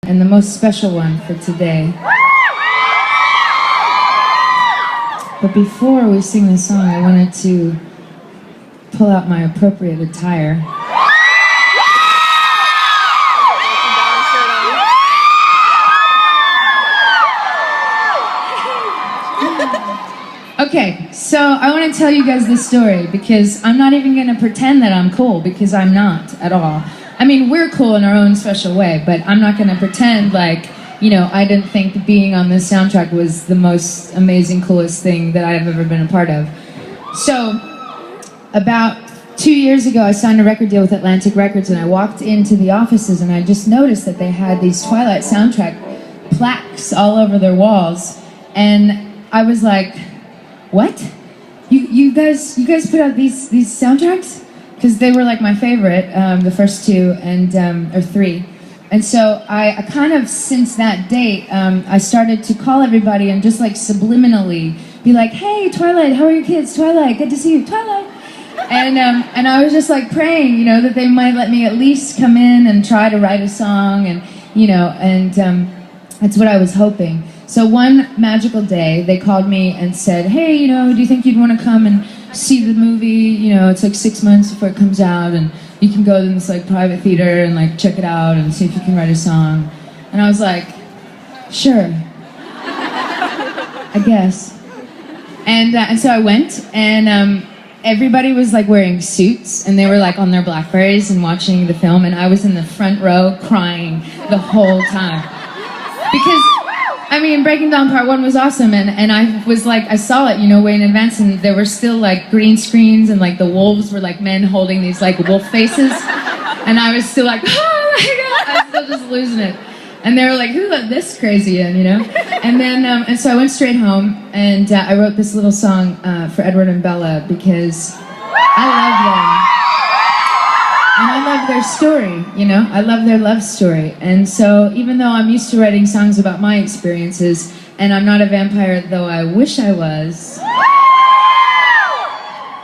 and the most special one for today. But before we sing this song, I wanted to pull out my appropriate attire. Okay, so I want to tell you guys this story because I'm not even going to pretend that I'm cool, because I'm not at all. I mean, we're cool in our own special way, but I'm not going to pretend like, you know, I didn't think being on this soundtrack was the most amazing, coolest thing that I've ever been a part of. So, about 2 years ago, I signed a record deal with Atlantic Records, and I walked into the offices and I just noticed that they had these Twilight soundtrack plaques all over their walls, and I was like, what? You guys put out these soundtracks? Because they were like my favorite, the first two and or three. And so I kind of, since that date, I started to call everybody and just like subliminally be like, hey, Twilight, how are your kids? Twilight, good to see you, Twilight. And I was just like praying, you know, that they might let me at least come in and try to write a song, and you know, and that's what I was hoping. So one magical day, they called me and said, hey, you know, do you think you'd want to come and see the movie? You know, it's like 6 months before it comes out, and you can go in this like private theater and like check it out and see if you can write a song. And I was like, sure, I guess. And so I went, and everybody was like wearing suits, and they were like on their Blackberries and watching the film, and I was in the front row crying the whole time. Because, I mean, Breaking Dawn Part 1 was awesome, and I was like, I saw it, you know, way in advance, and there were still like green screens, and like the wolves were like men holding these like wolf faces, and I was still like, oh my god, I was still just losing it. And they were like, who let this crazy in, you know? And then, and so I went straight home, and I wrote this little song for Edward and Bella, because I love them. And I love their story, you know? I love their love story. And so even though I'm used to writing songs about my experiences, and I'm not a vampire, though I wish I was,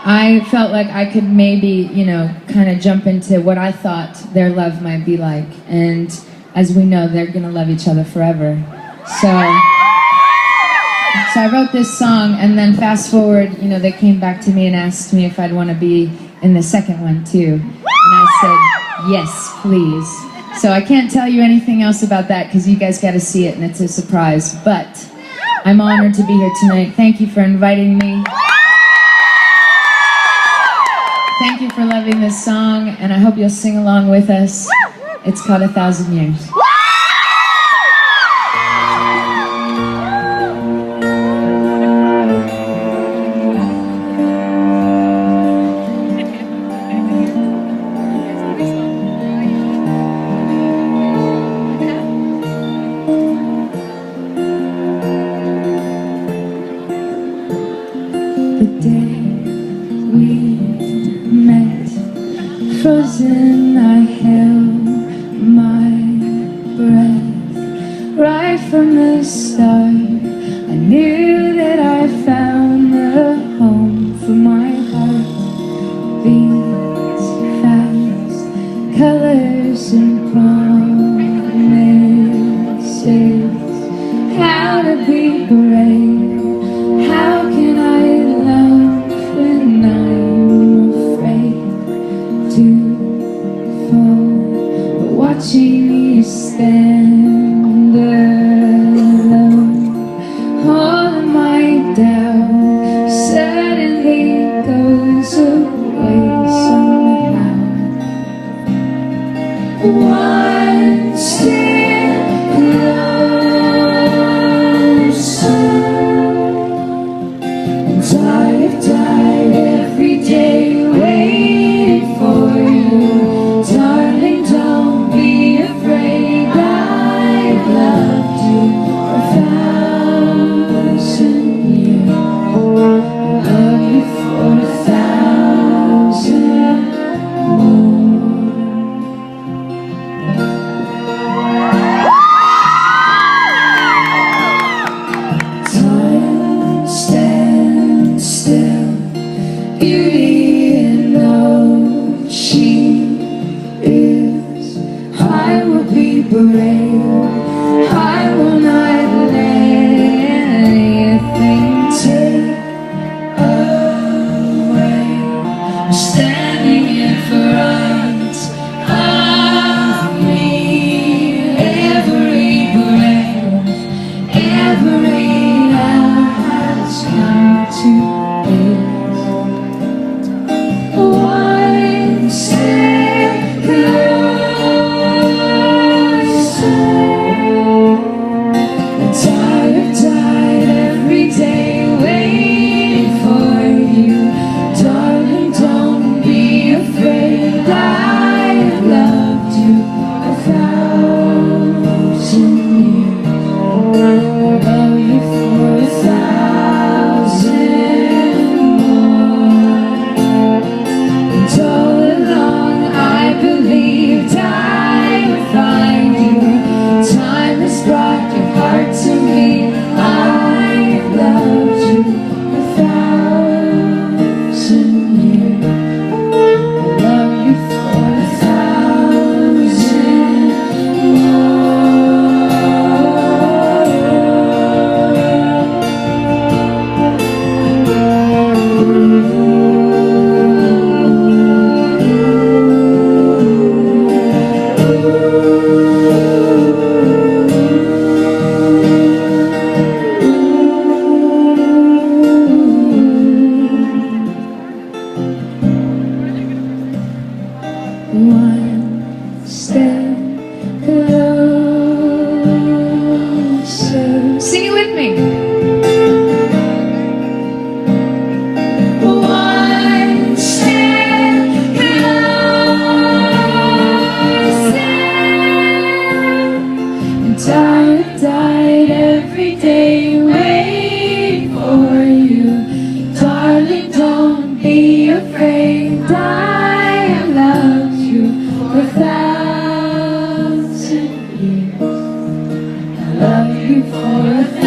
I felt like I could maybe, you know, kind of jump into what I thought their love might be like. And as we know, they're gonna love each other forever. So I wrote this song, and then fast forward, you know, they came back to me and asked me if I'd want to be in the second one too. And I said, yes, please. So I can't tell you anything else about that because you guys got to see it and it's a surprise. But I'm honored to be here tonight. Thank you for inviting me. Thank you for loving this song, and I hope you'll sing along with us. It's called 1,000 Years. The day we met, frozen, I held my breath. Right from the start, I knew that I found the home for my heart. Beats fast, colors and promises. How to be brave, how can I love when I'm afraid to fall? But watching you stand alone, all of my doubt with me. One step closer. And died every day waiting for you. Darling, don't be afraid. I have loved you for 1,000 years. I love you for 1,000